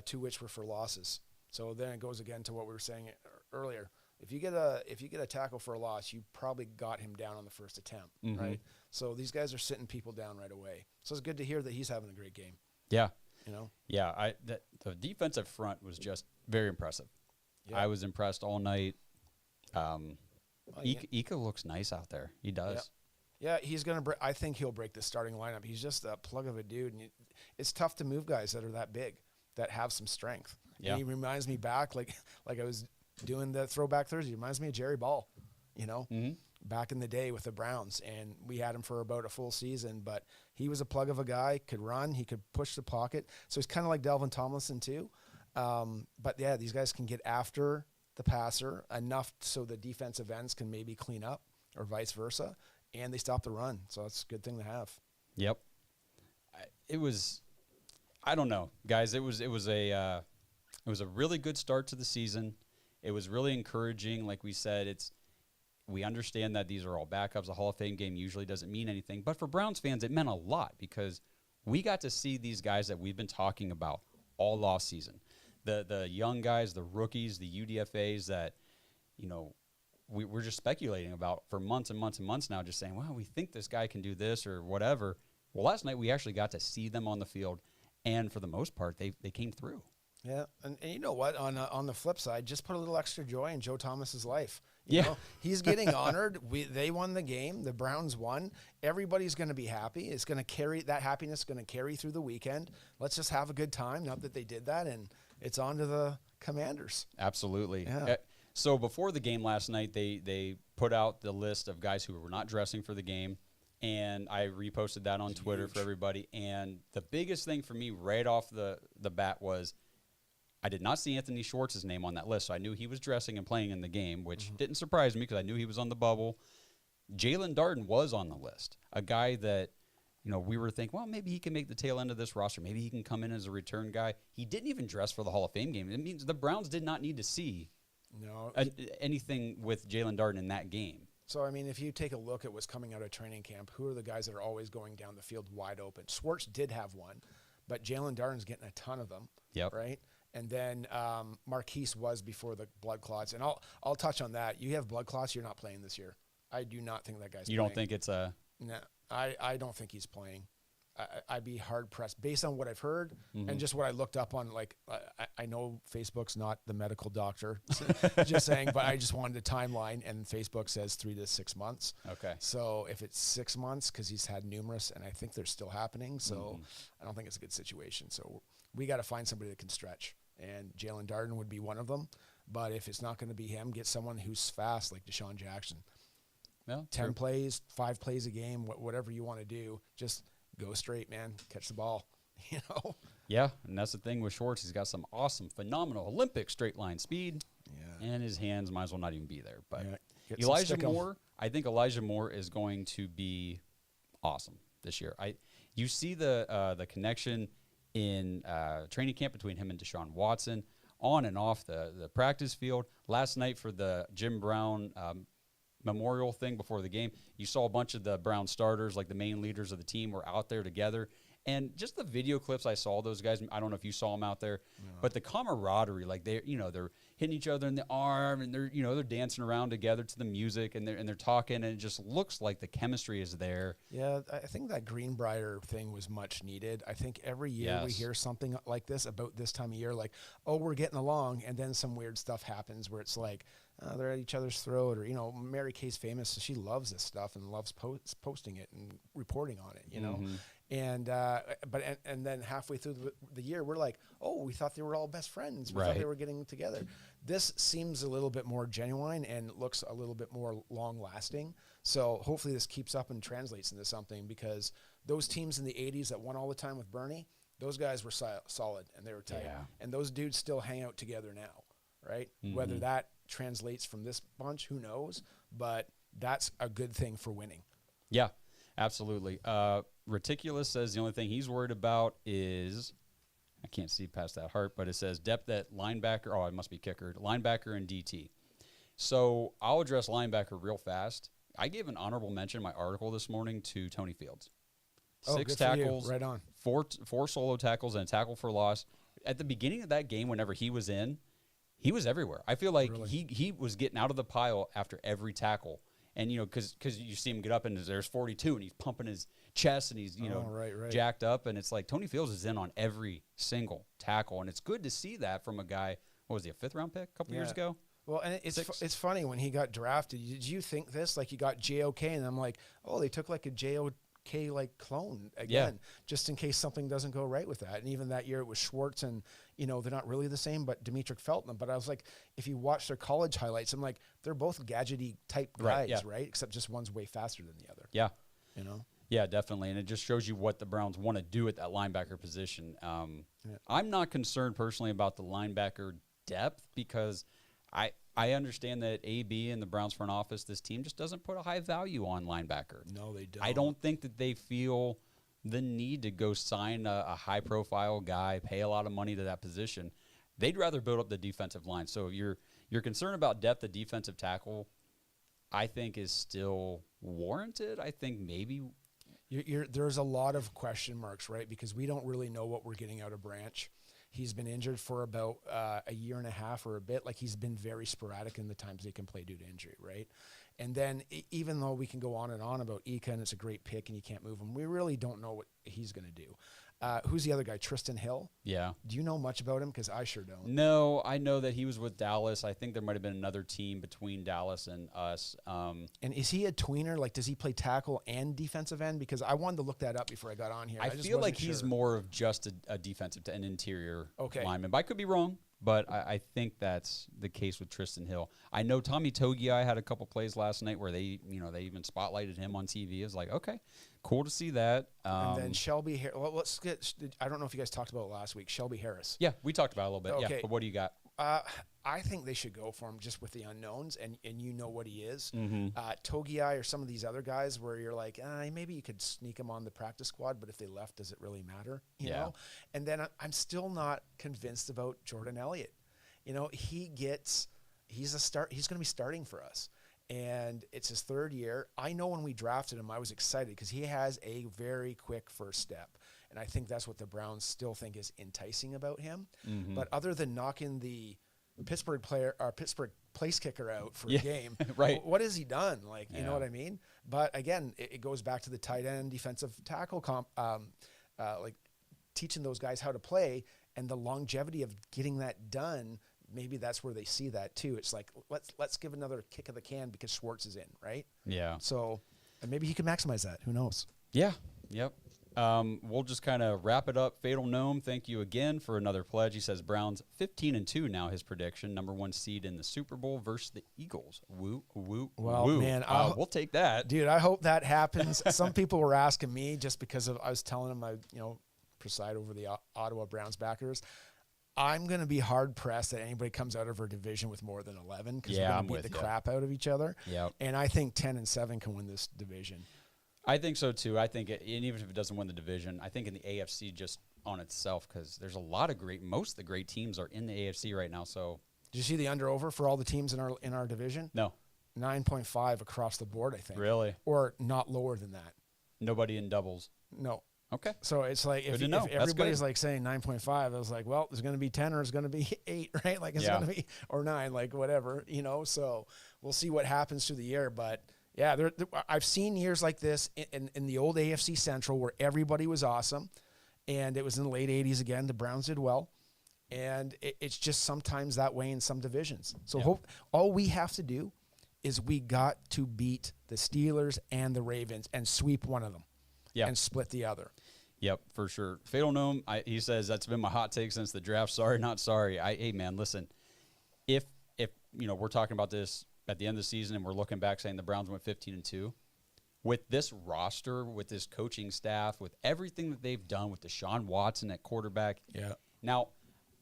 2 which were for losses. So then it goes again to what we were saying earlier. If you get a tackle for a loss, you probably got him down on the first attempt, right? So these guys are sitting people down right away. So it's good to hear that he's having a great game. Yeah. Yeah, the defensive front was just very impressive. Yeah. I was impressed all night. Ika looks nice out there. He does. Yeah, he's going to I think he'll break the starting lineup. He's just a plug of a dude. And it's tough to move guys that are that big, that have some strength. Yeah. And he reminds me back, like I was doing the Throwback Thursday, he reminds me of Jerry Ball, back in the day with the Browns. And we had him for about a full season, but he was a plug of a guy, could run, he could push the pocket. So he's kind of like Delvin Tomlinson too. But yeah, these guys can get after the passer enough so the defensive ends can maybe clean up or vice versa. And they stop the run, so that's a good thing to have. Yep. I don't know, guys. It was a really good start to the season. It was really encouraging. Like we said, we understand that these are all backups. A Hall of Fame game usually doesn't mean anything, but for Browns fans, it meant a lot because we got to see these guys that we've been talking about all off season. The young guys, the rookies, the UDFAs that, we're just speculating about for months and months and months now, just saying, well, we think this guy can do this or whatever. Well, last night we actually got to see them on the field, and for the most part, they came through. Yeah, and you know what? On the flip side, just put a little extra joy in Joe Thomas's life. You know, he's getting honored. They won the game. The Browns won. Everybody's going to be happy. It's going to carry that happiness. Going to carry through the weekend. Let's just have a good time. Not that they did that, and it's on to the Commanders. Absolutely. Yeah. So before the game last night, they put out the list of guys who were not dressing for the game, and I reposted that on Twitter for everybody. And the biggest thing for me right off the bat was I did not see Anthony Schwartz's name on that list, so I knew he was dressing and playing in the game, which didn't surprise me because I knew he was on the bubble. Jalen Darden was on the list, a guy that we were thinking, well, maybe he can make the tail end of this roster. Maybe he can come in as a return guy. He didn't even dress for the Hall of Fame game. It means the Browns did not need to see anything with Jalen Darden in that game. So, I mean, if you take a look at what's coming out of training camp, who are the guys that are always going down the field wide open? Schwartz did have one, but Jalen Darden's getting a ton of them, right? And then Marquise was before the blood clots. And I'll touch on that. You have blood clots, you're not playing this year. I do not think that guy's playing. You don't think it's a... No, I don't think he's playing. I'd be hard-pressed based on what I've heard and just what I looked up on. Like, I know Facebook's not the medical doctor, just saying, but I just wanted a timeline, and Facebook says 3 to 6 months. Okay. So if it's 6 months, because he's had numerous, and I think they're still happening, so I don't think it's a good situation. So we got to find somebody that can stretch, and Jalen Darden would be one of them. But if it's not going to be him, get someone who's fast like Deshaun Jackson. Well, 10 plays, 5 plays a game, whatever you want to do, just go straight, man. Catch the ball, Yeah, and that's the thing with Schwartz. He's got some awesome, phenomenal Olympic straight line speed, and his hands might as well not even be there. But Elijah Moore, I think Elijah Moore is going to be awesome this year. You see the connection in training camp between him and Deshaun Watson, on and off the practice field. Last night for the Jim Brown memorial thing before the game, you saw a bunch of the Brown starters, like the main leaders of the team, were out there together. And just the video clips I saw, those guys, I don't know if you saw them out there, but the camaraderie, like they're hitting each other in the arm, and they're dancing around together to the music, and they're talking, and it just looks like the chemistry is there. Yeah, I think that Greenbrier thing was much needed. I think every year we hear something like this about this time of year, like, oh, we're getting along, and then some weird stuff happens where it's like, they're at each other's throat, or Mary Kay's famous, so she loves this stuff and loves posting it and reporting on it, And and then halfway through the year, we're like, oh, we thought they were all best friends. We thought they were getting together. This seems a little bit more genuine and looks a little bit more long lasting. So hopefully this keeps up and translates into something, because those teams in the 80s that won all the time with Bernie, those guys were solid and they were tight. Yeah. And those dudes still hang out together now, right? Whether that translates from this bunch, who knows? But that's a good thing for winning. Yeah, absolutely. Reticulous says the only thing he's worried about is, I can't see past that heart, but it says depth at linebacker. Oh, it must be kicker. Linebacker and DT. So I'll address linebacker real fast. I gave an honorable mention in my article this morning to Tony Fields. 6 tackles, right on. 4 solo tackles, and a tackle for loss. At the beginning of that game, whenever he was in, he was everywhere. I feel like he was getting out of the pile after every tackle. And, because you see him get up and there's 42 and he's pumping his chest and he's, jacked up. And it's like Tony Fields is in on every single tackle. And it's good to see that from a guy, what was he, a 5th-round pick a couple years ago? Well, and it's funny, when he got drafted, did you think this? Like, he got JOK, and I'm like, oh, they took like a JOK clone again, just in case something doesn't go right with that. And even that year it was Schwartz, and they're not really the same, but Demetric Felton. But I was like, if you watch their college highlights, I'm like, they're both gadgety type guys, right? Except just one's way faster than the other. Yeah, yeah, definitely. And it just shows you what the Browns want to do at that linebacker position. I'm not concerned personally about the linebacker depth, because I understand that AB and the Browns front office, this team just doesn't put a high value on linebacker. No, they don't. I don't think that they feel the need to go sign a high-profile guy, pay a lot of money to that position. They'd rather build up the defensive line. So if you're concerned about depth at defensive tackle, I think is still warranted. I think maybe there's a lot of question marks, right? Because we don't really know what we're getting out of Branch. He's been injured for about a year and a half or a bit. Like, he's been very sporadic in the times he can play due to injury, right? And then even though we can go on and on about Ika and it's a great pick and you can't move him, we really don't know what he's going to do. Who's the other guy? Tristan Hill? Yeah. Do you know much about him? Because I sure don't. No, I know that he was with Dallas. I think there might have been another team between Dallas and us. And is he a tweener? Like, does he play tackle and defensive end? Because I wanted to look that up before I got on here. I feel like he's more of just a defensive and interior lineman. But I could be wrong. But I think that's the case with Tristan Hill. I know Tommy Togiai had a couple plays last night where they even spotlighted him on TV. It was like, okay, cool to see that. And then Shelby Harris. Well, let's get. I don't know if you guys talked about it last week. Shelby Harris. Yeah, we talked about it a little bit. Okay. Yeah, but what do you got? I think they should go for him just with the unknowns, and you know what he is. Mm-hmm. Togiai or some of these other guys where you're like, maybe you could sneak him on the practice squad, but if they left, does it really matter? You know? And then I'm still not convinced about Jordan Elliott. You know, he's going to be starting for us. And it's his third year. I know when we drafted him, I was excited because he has a very quick first step. And I think that's what the Browns still think is enticing about him. Mm-hmm. But other than knocking the Pittsburgh place kicker out for a game, right? What has he done? Like, you know what I mean? But again, it goes back to the tight end defensive tackle like teaching those guys how to play and the longevity of getting that done. Maybe that's where they see that too. It's like, let's give another kick of the can because Schwartz is in, right? Yeah. So maybe he can maximize that. Who knows? Yeah. Yep. We'll just kind of wrap it up. Fatal Gnome, thank you again for another pledge. He says Browns 15-2 now, his prediction. Number 1 seed in the Super Bowl versus the Eagles. Woo, woo, well, woo. Man, we'll take that. Dude, I hope that happens. Some people were asking me just because I was telling them I preside over the Ottawa Browns backers. I'm going to be hard-pressed that anybody comes out of our division with more than 11 because we're going to beat the crap out of each other. Yep. And I think 10-7 can win this division. I think so, too. I think, and even if it doesn't win the division, I think in the AFC just on itself, because there's a lot of most of the great teams are in the AFC right now. So, did you see the under-over for all the teams in our division? No. 9.5 across the board, I think. Really? Or not lower than that. Nobody in doubles? No. Okay. So it's like if everybody's like saying 9.5, I was like, well, there's going to be 10 or it's going to be 8, right? Like it's going to be or 9, like whatever, So we'll see what happens through the year. But yeah, I've seen years like this in the old AFC Central where everybody was awesome, and it was in the late 80s again. The Browns did well, and it's just sometimes that way in some divisions. So all we have to do is we got to beat the Steelers and the Ravens and sweep one of them. And split the other. Yep, for sure. Fatal Gnome, he says, that's been my hot take since the draft. Sorry, not sorry. Hey, man, listen. If we're talking about this at the end of the season and we're looking back saying the Browns went 15-2, with this roster, with this coaching staff, with everything that they've done with Deshaun Watson at quarterback. Yeah. Now,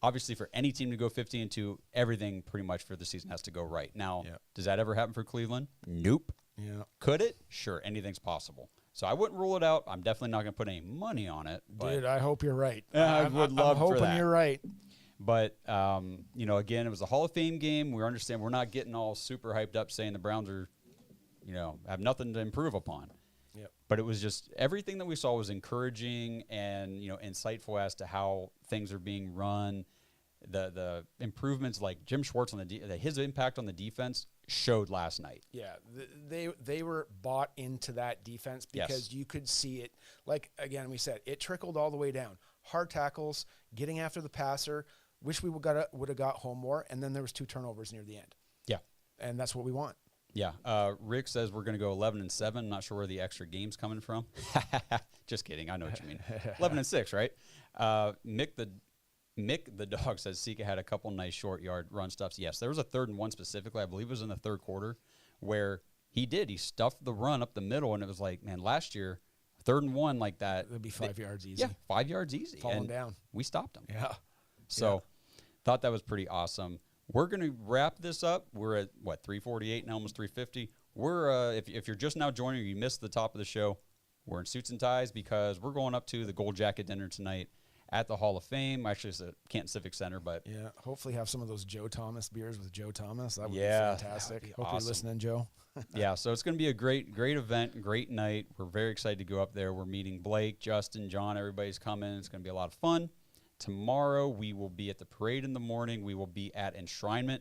obviously, for any team to go 15-2, everything pretty much for the season has to go right. Now, does that ever happen for Cleveland? Nope. Yeah. Could it? Sure, anything's possible. So I wouldn't rule it out. I'm definitely not going to put any money on it. Dude, I hope you're right. I would love for that. I'm hoping you're right. But, again, it was a Hall of Fame game. We understand we're not getting all super hyped up saying the Browns are, have nothing to improve upon. Yep. But it was just everything that we saw was encouraging and, insightful as to how things are being run. The improvements like Jim Schwartz on his impact on the defense showed last night. Yeah, they were bought into that defense because you could see it. Like, again, we said, it trickled all the way down. Hard tackles, getting after the passer. Wish we would have got home more, and then there was 2 turnovers near the end. Yeah. And that's what we want. Yeah. Rick says we're going to go 11-7. Not sure where the extra game's coming from. Just kidding. I know what you mean. 11-6, right? Mick the dog says Sika had a couple nice short yard run stuffs. Yes, there was a 3rd and 1 specifically. I believe it was in the 3rd quarter where he stuffed the run up the middle, and it was like, man, last year 3rd and 1 like that. It'd be 5 yards easy. Yeah, 5 yards easy. Falling down. We stopped him. Yeah. So thought that was pretty awesome. We're going to wrap this up. We're at 348 now, almost 350. We're if you're just now joining or you missed the top of the show, we're in suits and ties because we're going up to the Gold Jacket dinner tonight at the Hall of Fame. Actually, it's at Canton Civic Center, but hopefully have some of those Joe Thomas beers with Joe Thomas. That would be fantastic. Be Hope awesome. you're listening, Joe. So it's going to be a great event, great night. We're very excited to go up there. We're meeting Blake, Justin, John. Everybody's coming. It's going to be a lot of fun. Tomorrow we will be at the parade in the morning. We will be at enshrinement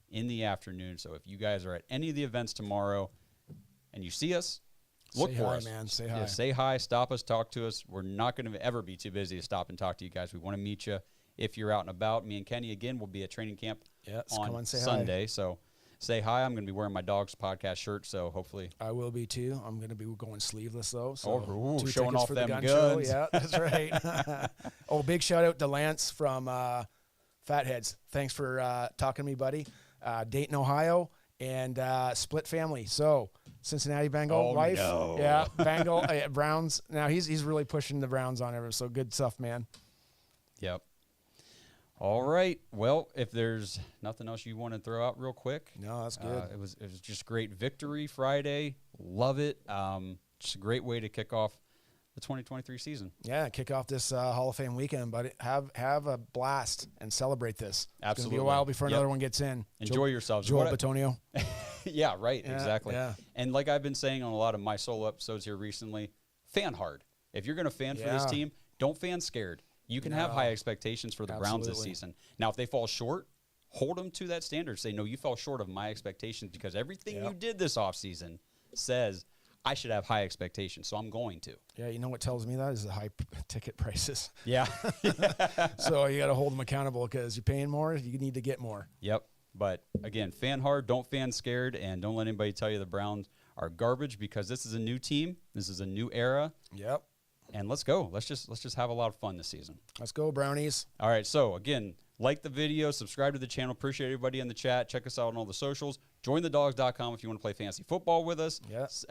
in the afternoon. So if you guys are at any of the events tomorrow and you see us, look for us. Man. Say hi. Yeah, say hi. Stop us. Talk to us. We're not going to ever be too busy to stop and talk to you guys. We want to meet you if you're out and about. Me and Kenny, again, will be at training camp on Sunday. Hi. So say hi. I'm going to be wearing my Dawgs podcast shirt, so hopefully. I will be, too. I'm going to be going sleeveless, though. So showing off for them the gun guns. Show. Yeah, that's right. Big shout-out to Lance from Fatheads. Thanks for talking to me, buddy. Dayton, Ohio, and split family. So Cincinnati Bengal wife. No. Yeah, Bengal, Browns. Now he's really pushing the Browns on everyone. So good stuff, man. Yep. All right. Well, if there's nothing else you want to throw out real quick. No, that's good. It was just great victory Friday. Love it. Just a great way to kick off the 2023 season. Yeah, kick off this Hall of Fame weekend, but have a blast and celebrate this. Absolutely. It's going to be a while before another one gets in. Enjoy yourselves. Joel Batonio. Yeah, right. Yeah, exactly. yeah. And like I've been saying on a lot of my solo episodes here recently, fan hard. If you're going to fan for this team, don't fan scared. You can have high expectations for the Browns this season. Now, if they fall short, hold them to that standard. Say, no, you fell short of my expectations because everything you did this offseason says I should have high expectations, so I'm going to. Yeah, you know what tells me that is the high ticket prices. Yeah. So you got to hold them accountable because you're paying more, you need to get more. Yep. But, again, fan hard, don't fan scared, and don't let anybody tell you the Browns are garbage because this is a new team. This is a new era. Yep. And let's go. Let's just have a lot of fun this season. Let's go, Brownies. All right. So, again, like the video, subscribe to the channel. Appreciate everybody in the chat. Check us out on all the socials. Join thedawgs.com if you want to play fantasy football with us. Yes.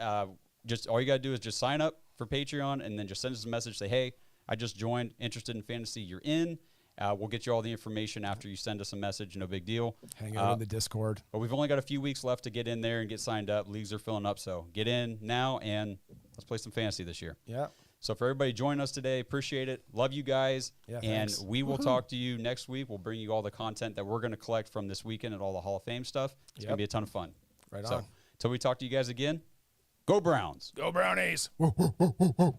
Just all you got to do is just sign up for Patreon and then just send us a message. Say, hey, I just joined. Interested in fantasy. You're in. We'll get you all the information after you send us a message. No big deal. Hang out in the Discord. But we've only got a few weeks left to get in there and get signed up. Leagues are filling up. So get in now and let's play some fantasy this year. Yeah. So for everybody joining us today, appreciate it. Love you guys. Yeah, and thanks. we will talk to you next week. We'll bring you all the content that we're going to collect from this weekend and all the Hall of Fame stuff. It's going to be a ton of fun. Right so, on. until we talk to you guys again, go Browns. Go Brownies. Woo, woo, woo, woo, woo.